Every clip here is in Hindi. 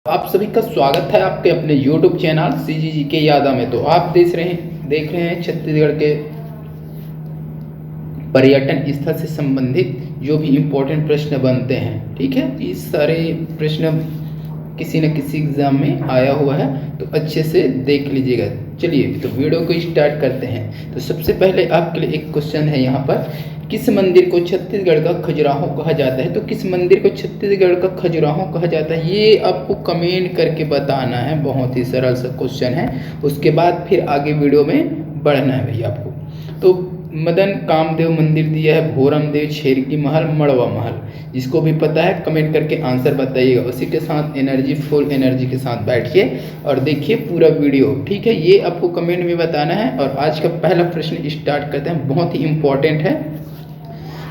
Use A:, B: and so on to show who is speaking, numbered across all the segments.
A: आप सभी का स्वागत है आपके अपने YouTube चैनल CGG के यादा में। तो आप देख रहे हैं छत्तीसगढ़ के पर्यटन स्थल से संबंधित जो भी इम्पोर्टेंट प्रश्न बनते हैं, ठीक है। इस सारे प्रश्न किसी न किसी एग्जाम में आया हुआ है, तो अच्छे से देख लीजिएगा। चलिए तो वीडियो को स्टार्ट करते हैं। तो सबसे पहले आपके लिए एक क्वेश्चन है यहाँ पर, किस मंदिर को छत्तीसगढ़ का खजुराहो कहा जाता है? तो किस मंदिर को छत्तीसगढ़ का खजुराहो कहा जाता है, ये आपको कमेंट करके बताना है। बहुत ही सरल सा क्वेश्चन है, उसके बाद फिर आगे वीडियो में बढ़ना है भैया आपको। तो मदन कामदेव मंदिर दिया है भोरमदेव, छेरकी महल, मड़वा महल। जिसको भी पता है कमेंट करके आंसर बताइएगा। उसी के साथ एनर्जी, फुल एनर्जी के साथ बैठिए और देखिए पूरा वीडियो, ठीक है। ये आपको कमेंट में बताना है। और आज का पहला प्रश्न स्टार्ट करते हैं, बहुत ही इम्पोर्टेंट है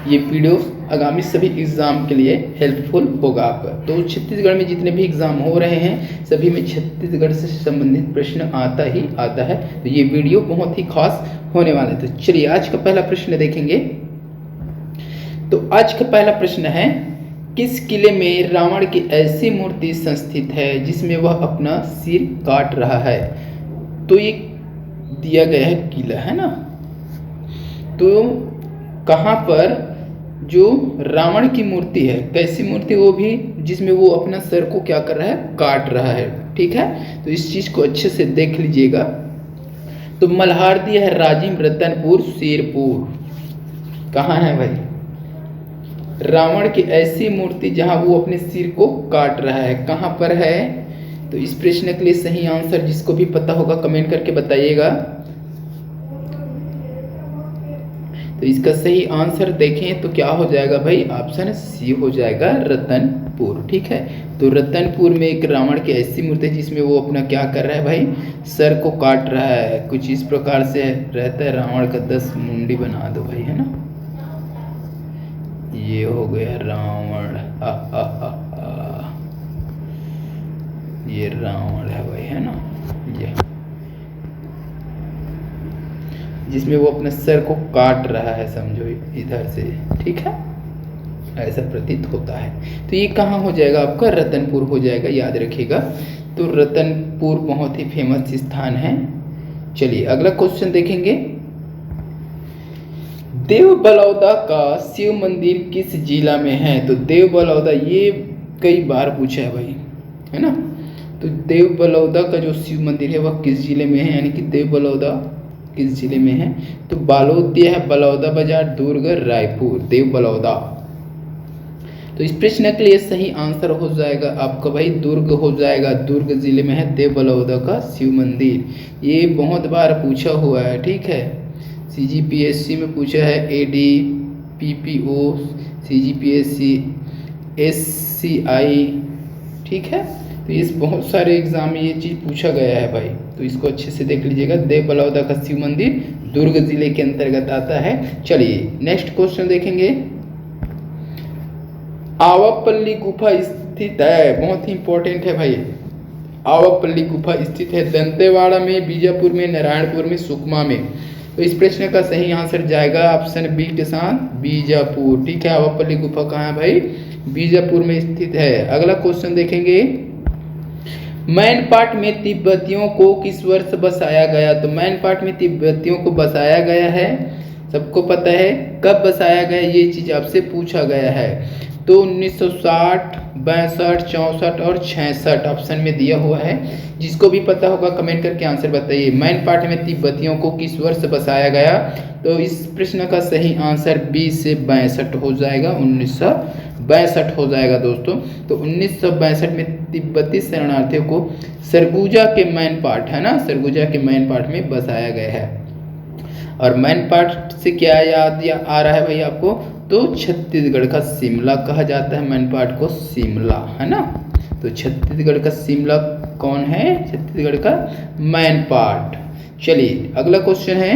A: ये वीडियो, आगामी सभी एग्ज़ाम के लिए हेल्पफुल होगा आपका। तो छत्तीसगढ़ में जितने भी एग्ज़ाम हो रहे हैं सभी में छत्तीसगढ़ से संबंधित प्रश्न आता ही आता है। तो ये वीडियो बहुत ही खास होने वाला है। तो चलिए आज का पहला प्रश्न देखेंगे। तो आज का पहला प्रश्न है, किस किले में रावण की ऐसी मूर्ति संस्थित है जिसमें वह अपना सिर काट रहा है? तो ये दिया गया है किला, है ना। तो कहाँ पर जो रावण की मूर्ति है, कैसी मूर्ति, वो भी जिसमें वो अपना सर को क्या कर रहा है, काट रहा है, ठीक है। तो इस चीज को अच्छे से देख लीजिएगा। तो मल्हार दिया है राजिम, रतनपुर, शेरपुर। कहाँ है भाई रावण की ऐसी मूर्ति जहां वो अपने सिर को काट रहा है, कहां पर है? तो इस प्रश्न के लिए सही आंसर जिसको भी पता होगा कमेंट करके बताइएगा। तो इसका सही आंसर देखें तो क्या हो जाएगा भाई, ऑप्शन सी हो जाएगा, रतनपुर, ठीक है। तो रतनपुर में एक रावण की ऐसी मूर्ति है जिसमें वो अपना क्या कर रहा है भाई, सर को काट रहा है। कुछ इस प्रकार से रहता है, रावण का 10 मुंडी बना दो भाई, है ना। ये हो गया रावण, ये रावण है भाई, है ना, ये जिसमें वो अपने सर को काट रहा है, समझो इधर से, ठीक है, ऐसा प्रतीत होता है। तो ये कहाँ हो जाएगा आपका, रतनपुर हो जाएगा, याद रखिएगा। तो रतनपुर बहुत ही फेमस स्थान है। चलिए अगला क्वेश्चन देखेंगे। देव बलौदा का शिव मंदिर किस जिला में है? तो देव बलौदा ये कई बार पूछा है भाई, है ना। तो देव बलौदा का जो शिव मंदिर है वह किस जिले में है, यानी कि देव बलौदा किस जिले में है? तो बालोद दिया है, बलौदा बाजार, दुर्ग, रायपुर, देव बलौदा। तो इस प्रश्न के लिए सही आंसर हो जाएगा आपका भाई दुर्ग हो जाएगा। दुर्ग जिले में है देव बलौदा का शिव मंदिर। ये बहुत बार पूछा हुआ है, ठीक है। CGPSC में पूछा है, AD, PPO, CGPSC, SCI, ठीक है। तो इस बहुत सारे एग्जाम में ये चीज़ पूछा गया है भाई, तो इसको अच्छे से देख लीजिएगा। देव बलौदा का शिव मंदिर दुर्ग जिले के अंतर्गत आता है। चलिए नेक्स्ट क्वेश्चन देखेंगे। आवपल्ली गुफा स्थित है, बहुत ही इंपॉर्टेंट है भाई। आवपल्ली गुफा स्थित है दंतेवाड़ा में, बीजापुर में, नारायणपुर में, सुकमा में। तो इस प्रश्न का सही आंसर जाएगा ऑप्शन बी के साथ, बीजापुर, ठीक है। आवपल्ली गुफा कहाँ है भाई, बीजापुर में स्थित है। अगला क्वेश्चन देखेंगे। मैनपाट में तिब्बतियों को किस वर्ष बसाया गया? तो मैनपाट में तिब्बतियों को बसाया गया है, सबको पता है। कब बसाया गया ये चीज आपसे पूछा गया है। तो 1960, 62, 64 और 66 ऑप्शन में दिया हुआ है। जिसको भी पता होगा कमेंट करके आंसर बताइए। मैनपाट में तिब्बतियों को किस वर्ष बसाया गया? तो इस प्रश्न का सही आंसर 20 से 62 हो जाएगा, 1962 हो जाएगा दोस्तों। तो 1962 में तिब्बती शरणार्थियों को सरगुजा के मैनपाट, है ना, सरगुजा के मैनपाट में बसाया गया है। और मैनपाट से क्या याद आ रहा है भाई आपको? तो छत्तीसगढ़ का शिमला कहा जाता है मैनपाट को, शिमला, है ना। तो छत्तीसगढ़ का शिमला कौन है? छत्तीसगढ़ का मैनपाट। चलिए अगला क्वेश्चन है,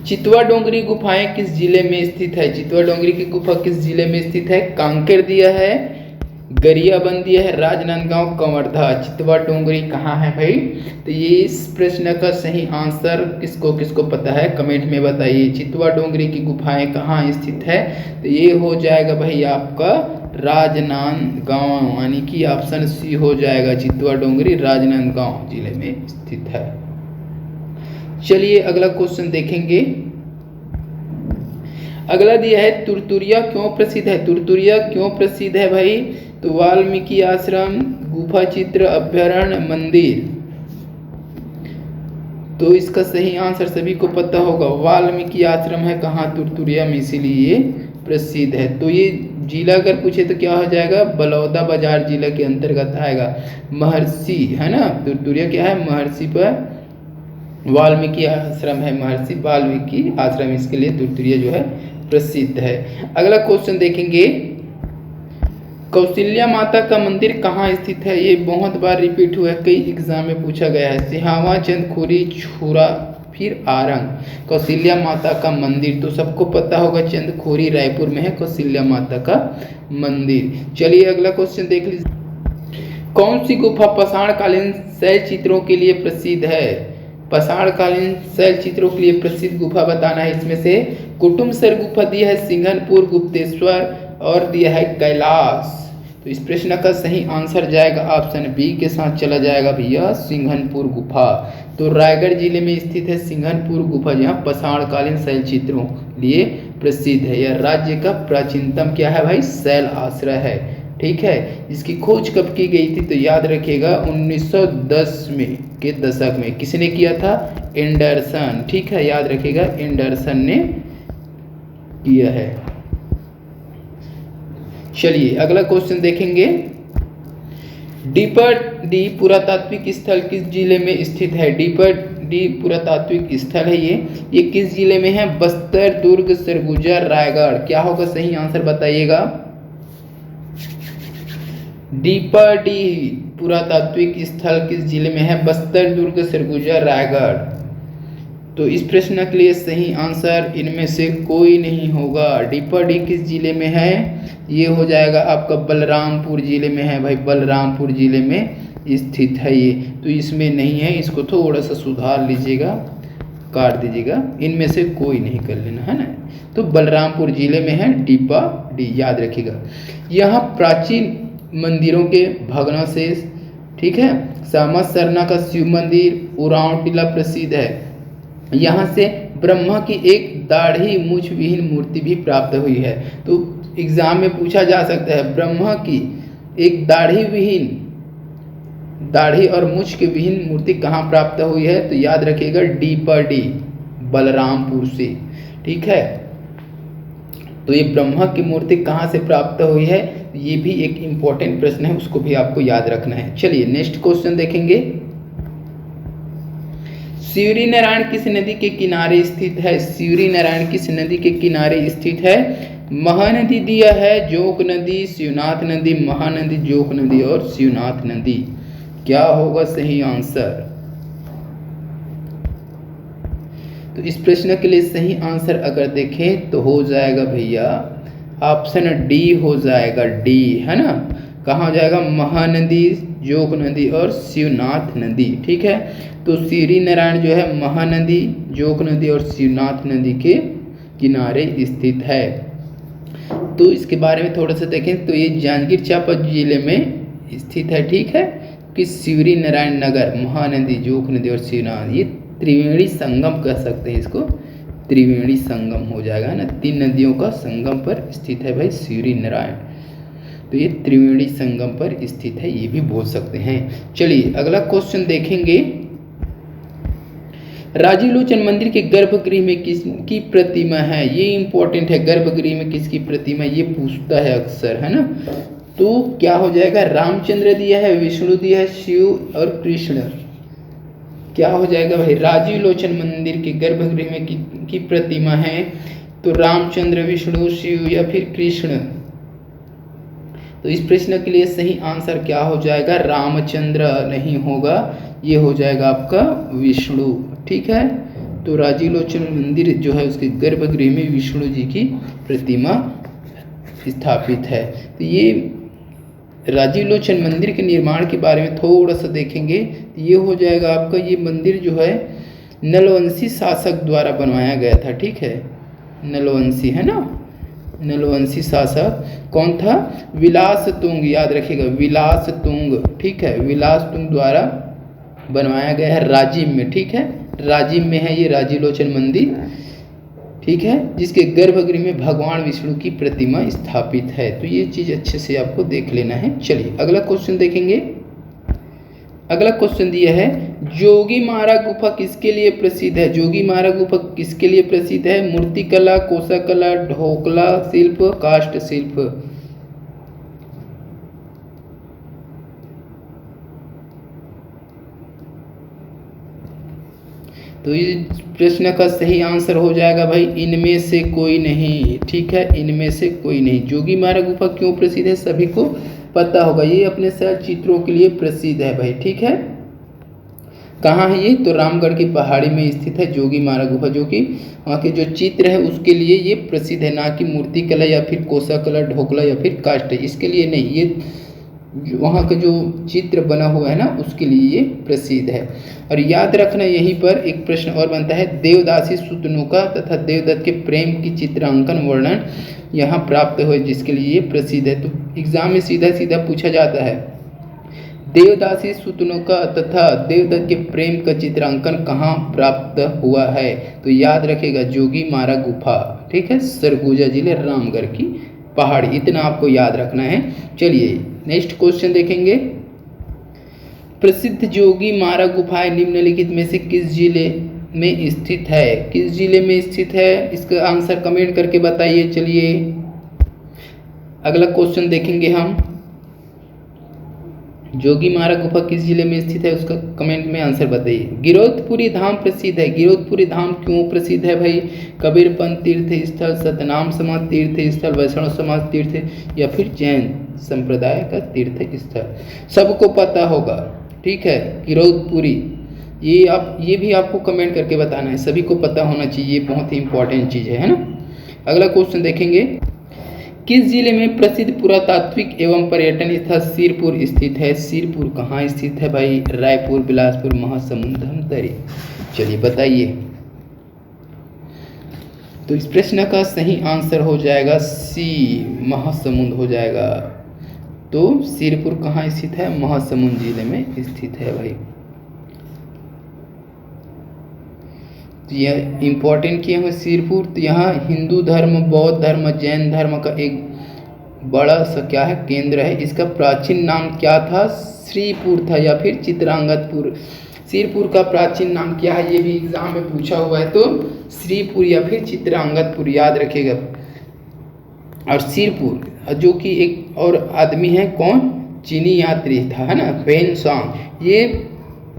A: चितवा डोंगरी गुफाएं किस जिले में स्थित है? चितवा डोंगरी की गुफा किस जिले में स्थित है? कांकेर दिया है, गरियाबंदी है, राजनांदगांव, कवर्धा, चितवा डोंगरी कहाँ है भाई? तो ये इस प्रश्न का सही आंसर किसको किसको पता है कमेंट में बताइए। चितवा डोंगरी की गुफाएं कहाँ स्थित है? तो ये हो जाएगा भाई आपका राजनांदगांव, यानी कि ऑप्शन सी हो जाएगा। चितवा डोंगरी राजनांदगांव जिले में स्थित है। चलिए अगला क्वेश्चन देखेंगे। अगला दिया है तुरतुरिया क्यों प्रसिद्ध है? तुरतुरिया क्यों प्रसिद्ध है भाई? तो वाल्मीकि आश्रम, गुफा चित्र, अभ्यारण्य, मंदिर। तो इसका सही आंसर सभी को पता होगा, वाल्मीकि आश्रम है कहाँ? तुरतुरिया में, इसीलिए प्रसिद्ध है। तो ये जिला अगर पूछे तो क्या हो जाएगा? बलौदाबाजार जिला के अंतर्गत आएगा। महर्षि है ना, तुरतुरिया क्या है? महर्षि पर वाल्मीकि आश्रम है, महर्षि वाल्मीकि आश्रम, इसके लिए तुरतुरिया जो है प्रसिद्ध है। अगला क्वेश्चन देखेंगे। कौशल्या माता का मंदिर कहाँ स्थित है? ये बहुत बार रिपीट हुआ है, कई एग्जाम में पूछा गया है। सिहावा, चंदखुरी, छुरा, फिर आरंग। कौशल्या माता का मंदिर तो सबको पता होगा, चंदखुरी रायपुर में है कौशल्या माता का मंदिर। चलिए अगला क्वेश्चन देख लीजिए। कौन सी गुफा पाषाणकालीन शैल चित्रों के लिए प्रसिद्ध है? पाषाणकालीन शैल चित्रों के लिए प्रसिद्ध गुफा बताना है। इसमें से कुटुम्बसर गुफा दिया है, सिंघनपुर, गुप्तेश्वर और दिया है कैलाश। तो इस प्रश्न का सही आंसर जाएगा ऑप्शन बी के साथ चला जाएगा भैया, सिंघनपुर गुफा। तो रायगढ़ जिले में स्थित है सिंघनपुर गुफा, जहाँ पाषाणकालीन शैल चित्रों लिए प्रसिद्ध है। यह राज्य का प्राचीनतम क्या है भाई? शैल आश्रय है। ठीक है, इसकी खोज कब की गई थी? तो याद रखिएगा 1910 में के दशक में। किसने किया था? एंडरसन। ठीक है, याद रखिएगा एंडरसन ने किया है। चलिए अगला क्वेश्चन देखेंगे। डीपर डी पुरातात्विक स्थल किस जिले में स्थित है? डीपर डी पुरातात्विक स्थल है ये किस जिले में है? बस्तर, दुर्ग, सरगुजा, रायगढ़। क्या होगा सही आंसर बताइएगा। डीपर डी पुरातात्विक स्थल किस जिले में है? बस्तर, दुर्ग, सरगुजा, रायगढ़। तो इस प्रश्न के लिए सही आंसर इनमें से कोई नहीं होगा। डीपर डी किस जिले में है? ये हो जाएगा आपका बलरामपुर जिले में है भाई, बलरामपुर जिले में स्थित है ये। तो इसमें नहीं है, इसको थोड़ा सा सुधार लीजिएगा, काट दीजिएगा, इनमें से कोई नहीं कर लेना है ना। तो बलरामपुर जिले में है डीपा डी, याद रखिएगा। यहाँ प्राचीन मंदिरों के भग्नावशेष, ठीक है, श्यामा सरना का शिव मंदिर, उरांव टीला प्रसिद्ध है। यहाँ से ब्रह्मा की एक दाढ़ी मूछ विहीन मूर्ति भी प्राप्त हुई है। तो एग्जाम में पूछा जा सकता है ब्रह्मा की एक दाढ़ी और मूछ के विहीन मूर्ति कहाँ प्राप्त हुई है? तो याद रखिएगा डीपर डी, बलरामपुर से। ठीक है, तो ये ब्रह्मा की मूर्ति कहाँ से प्राप्त हुई है? ये भी एक इम्पोर्टेंट प्रश्न है, उसको भी आपको याद रखना है। चलिए नेक्स्ट क्वेश्चन देखेंगे। शिवरी नारायण किस नदी के किनारे स्थित है? शिवरी नारायण किस नदी के किनारे स्थित है? महानदी दिया है, जोक नदी, शिवनाथ नदी, महानदी, जोक नदी और शिवनाथ नदी। क्या होगा सही आंसर? तो इस प्रश्न के लिए सही आंसर अगर देखें तो हो जाएगा भैया ऑप्शन डी हो जाएगा, डी है ना। कहाँ हो जाएगा? महानदी, जोक नदी और शिवनाथ नदी। ठीक है, तो शिवरी नारायण जो है महानदी, जोक नदी और शिवनाथ नदी के किनारे स्थित है। तो इसके बारे में थोड़ा सा देखें तो ये जांजगीर चांपा जिले में स्थित है। ठीक है, कि शिवरी नारायण नगर, महानदी, जोक नदी और शिवनाथ, ये त्रिवेणी संगम कह सकते हैं इसको, त्रिवेणी संगम हो जाएगा है ना। तीन नदियों का संगम पर स्थित है भाई शिवरी नारायण, तो ये त्रिवेणी संगम पर स्थित है, ये भी बोल सकते हैं। चलिए अगला क्वेश्चन देखेंगे। राजीव लोचन मंदिर के गर्भगृह में किसकी प्रतिमा है? ये इंपॉर्टेंट है, गर्भगृह में किसकी प्रतिमा, ये पूछता है अक्सर, है ना। तो क्या हो जाएगा? रामचंद्र दिया है, विष्णु दिया है, शिव और कृष्ण। क्या हो जाएगा भाई? राजीव लोचन मंदिर के गर्भगृह में की प्रतिमा है तो रामचंद्र, विष्णु, शिव या फिर कृष्ण। तो इस प्रश्न के लिए सही आंसर क्या हो जाएगा? रामचंद्र नहीं होगा, ये हो जाएगा आपका विष्णु। ठीक है, तो राजीव लोचन मंदिर जो है उसके गर्भगृह में विष्णु जी की प्रतिमा स्थापित है। तो ये राजीव लोचन मंदिर के निर्माण के बारे में थोड़ा सा देखेंगे तो ये हो जाएगा आपका, ये मंदिर जो है नलवंशी शासक द्वारा बनवाया गया था। ठीक है, नलवंशी है ना, नलवंशी शासक कौन था? विलास तुंग, याद रखिएगा विलास तुंग। ठीक है, विलास तुंग द्वारा बनवाया गया है राजिम में। ठीक है, राजिम में है ये राजीव लोचन मंदिर। ठीक है, जिसके गर्भगृह में भगवान विष्णु की प्रतिमा स्थापित है। तो ये चीज़ अच्छे से आपको देख लेना है। चलिए अगला क्वेश्चन देखेंगे। अगला क्वेश्चन दिया है, जोगीमारा गुफा किसके लिए प्रसिद्ध है? जोगीमारा गुफा किसके लिए प्रसिद्ध है? मूर्तिकला, कोसाकला, ढोकला शिल्प, काष्ठ शिल्प। तो इस प्रश्न का सही आंसर हो जाएगा भाई इनमें से कोई नहीं। ठीक है, इनमें से कोई नहीं। जोगीमारा गुफा क्यों प्रसिद्ध है सभी को पता होगा, ये अपने शायद चित्रों के लिए प्रसिद्ध है भाई। ठीक है, कहाँ है ये? तो रामगढ़ की पहाड़ी में स्थित है जोगीमारा गुफा, जो कि वहाँ के जो चित्र है उसके लिए ये प्रसिद्ध है, ना कि मूर्तिकला या फिर कोसाकला, ढोकला या फिर काष्ठ, इसके लिए नहीं। ये वहाँ का जो चित्र बना हुआ है ना उसके लिए ये प्रसिद्ध है। और याद रखना, यहीं पर एक प्रश्न और बनता है, देवदासी सुतनुका तथा देवदत्त के प्रेम की चित्रांकन वर्णन यहाँ प्राप्त हुए, जिसके लिए ये प्रसिद्ध है। तो एग्जाम में सीधा सीधा पूछा जाता है, देवदासी सुतनुका तथा देवदत्त के प्रेम का चित्रांकन कहाँ प्राप्त हुआ है? तो याद रखेगा जोगीमारा गुफा। ठीक है, सरगुजा जिले रामगढ़ की पहाड़ी, इतना आपको याद रखना है। चलिए नेक्स्ट क्वेश्चन देखेंगे। प्रसिद्ध जोगीमारा गुफाएं निम्नलिखित में से किस जिले में स्थित है? किस जिले में स्थित है? इसका आंसर कमेंट करके बताइए। चलिए अगला क्वेश्चन देखेंगे हम, जोगीमारा गुफा किस जिले में स्थित है उसका कमेंट में आंसर बताइए। गिरौदपुरी धाम प्रसिद्ध है। गिरौदपुरी धाम क्यों प्रसिद्ध है भाई? कबीरपंथ तीर्थ स्थल, सतनाम समाज तीर्थ स्थल, वैष्णव समाज तीर्थ या फिर जैन संप्रदाय का तीर्थ स्थल, सबको पता होगा। ठीक है, गिरौदपुरी, ये भी आपको कमेंट करके बताना है, सभी को पता होना चाहिए, बहुत ही इंपॉर्टेंट चीज़ है ना। अगला क्वेश्चन देखेंगे, किस जिले में प्रसिद्ध पुरातात्विक एवं पर्यटन स्थल सिरपुर स्थित है? सिरपुर कहाँ स्थित है भाई? रायपुर, बिलासपुर, महासमुंद, धमतरी। चलिए बताइए। तो इस प्रश्न का सही आंसर हो जाएगा सी, महासमुंद हो जाएगा। तो सिरपुर कहाँ स्थित है? महासमुंद जिले में स्थित है भाई। तो यह इम्पोर्टेंट किए हुए सिरपुर, तो यहाँ हिंदू धर्म, बौद्ध धर्म, जैन धर्म का एक बड़ा सा क्या है केंद्र है। इसका प्राचीन नाम क्या था? श्रीपुर था या फिर चित्रांगतपुर। सिरपुर का प्राचीन नाम क्या है? ये भी एग्जाम में पूछा हुआ है, तो श्रीपुर या फिर चित्रांगतपुर याद रखेगा। और सिरपुर जो कि एक और आदमी है, कौन? चीनी यात्री था, है ना, वेन सांग। ये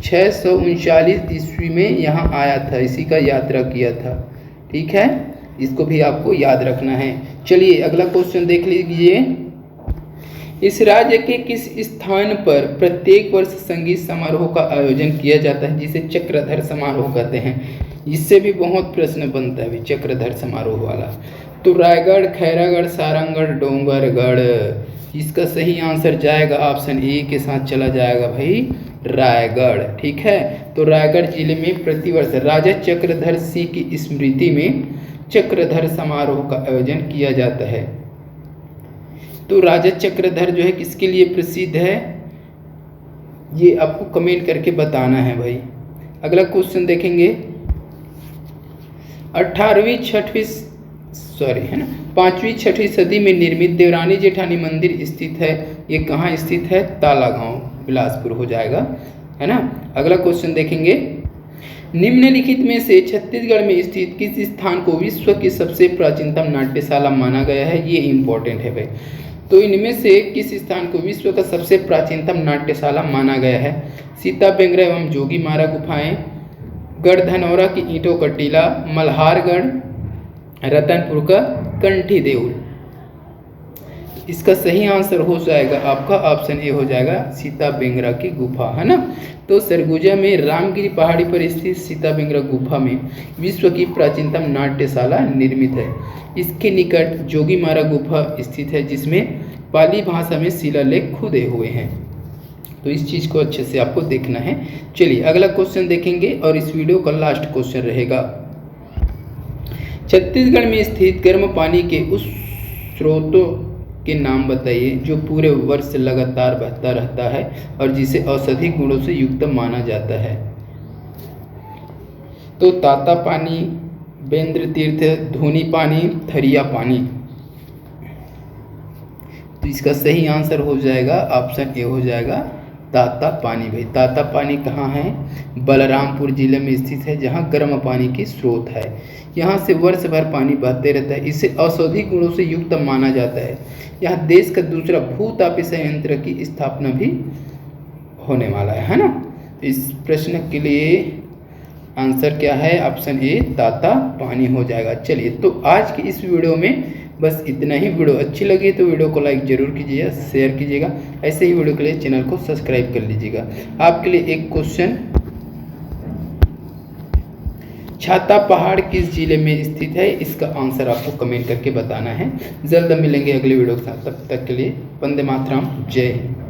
A: 639 ईस्वी में यहाँ आया था, इसी का यात्रा किया था। ठीक है, इसको भी आपको याद रखना है। चलिए अगला क्वेश्चन देख लीजिए। इस राज्य के किस स्थान पर प्रत्येक वर्ष संगीत समारोह का आयोजन किया जाता है, जिसे चक्रधर समारोह कहते हैं? इससे भी बहुत प्रश्न बनता है चक्रधर समारोह वाला। तो रायगढ़, खैरागढ़, सारंगगढ़, डोंगरगढ़। इसका सही आंसर जाएगा ऑप्शन ए के साथ चला जाएगा भाई, रायगढ़। ठीक है, तो रायगढ़ जिले में प्रतिवर्ष राजा चक्रधर सिंह की स्मृति में चक्रधर समारोह का आयोजन किया जाता है। तो राजा चक्रधर जो है किसके लिए प्रसिद्ध है, ये आपको कमेंट करके बताना है भाई। अगला क्वेश्चन देखेंगे। 5वीं 6वीं सदी में निर्मित देवरानी जेठानी मंदिर स्थित है, ये कहाँ स्थित है? तालागांव, बिलासपुर हो जाएगा, है ना। अगला क्वेश्चन देखेंगे। निम्नलिखित में से छत्तीसगढ़ में स्थित किस स्थान को विश्व की सबसे प्राचीनतम नाट्यशाला माना गया है? ये इंपॉर्टेंट है भाई। तो इनमें से किस स्थान को विश्व का सबसे प्राचीनतम नाट्यशाला माना गया है? सीता बेंगरा एवं जोगीमारा गुफाएं, गढ़धनौरा की ईंटों का टीला, मल्हारगढ़, रतनपुर का कंठी देउल। इसका सही आंसर हो जाएगा आपका ऑप्शन ए हो जाएगा, सीता बेंगरा की गुफा, है ना। तो सरगुजा में रामगिरी पहाड़ी पर स्थित सीता बेंगरा गुफा में विश्व की प्राचीनतम नाट्यशाला निर्मित है। इसके निकट जोगीमारा गुफा स्थित है, जिसमें पाली भाषा में शिलालेख खुदे हुए हैं। तो इस चीज़ को अच्छे से आपको देखना है। चलिए अगला क्वेश्चन देखेंगे और इस वीडियो का लास्ट क्वेश्चन रहेगा। छत्तीसगढ़ में स्थित गर्म पानी के उस स्रोतों के नाम बताइए जो पूरे वर्ष लगातार बहता रहता है और जिसे औषधि गुणों से युक्त माना जाता है। तो ताता पानी, बेंद्र तीर्थ, धूनी पानी, थरिया पानी। तो इसका सही आंसर हो जाएगा ऑप्शन ए हो जाएगा ताता पानी। भाई ताता पानी कहाँ है? बलरामपुर जिले में स्थित है, जहाँ गर्म पानी की स्रोत है। यहाँ से वर्ष भर पानी बहते रहता है। इसे औषधि गुणों से युक्त माना जाता है। यहाँ देश का दूसरा भूतापी संयंत्र की स्थापना भी होने वाला है ना। इस प्रश्न के लिए आंसर क्या है? ऑप्शन ए ताता पानी हो जाएगा। चलिए तो आज की इस वीडियो में बस इतना ही। वीडियो अच्छी लगी तो वीडियो को लाइक जरूर कीजिएगा, शेयर कीजिएगा। ऐसे ही वीडियो के लिए चैनल को सब्सक्राइब कर लीजिएगा। आपके लिए एक क्वेश्चन, छाता पहाड़ किस जिले में स्थित है? इसका आंसर आपको कमेंट करके बताना है। जल्द मिलेंगे अगले वीडियो के साथ, तब तक के लिए वंदे मातरम, जय हिंद।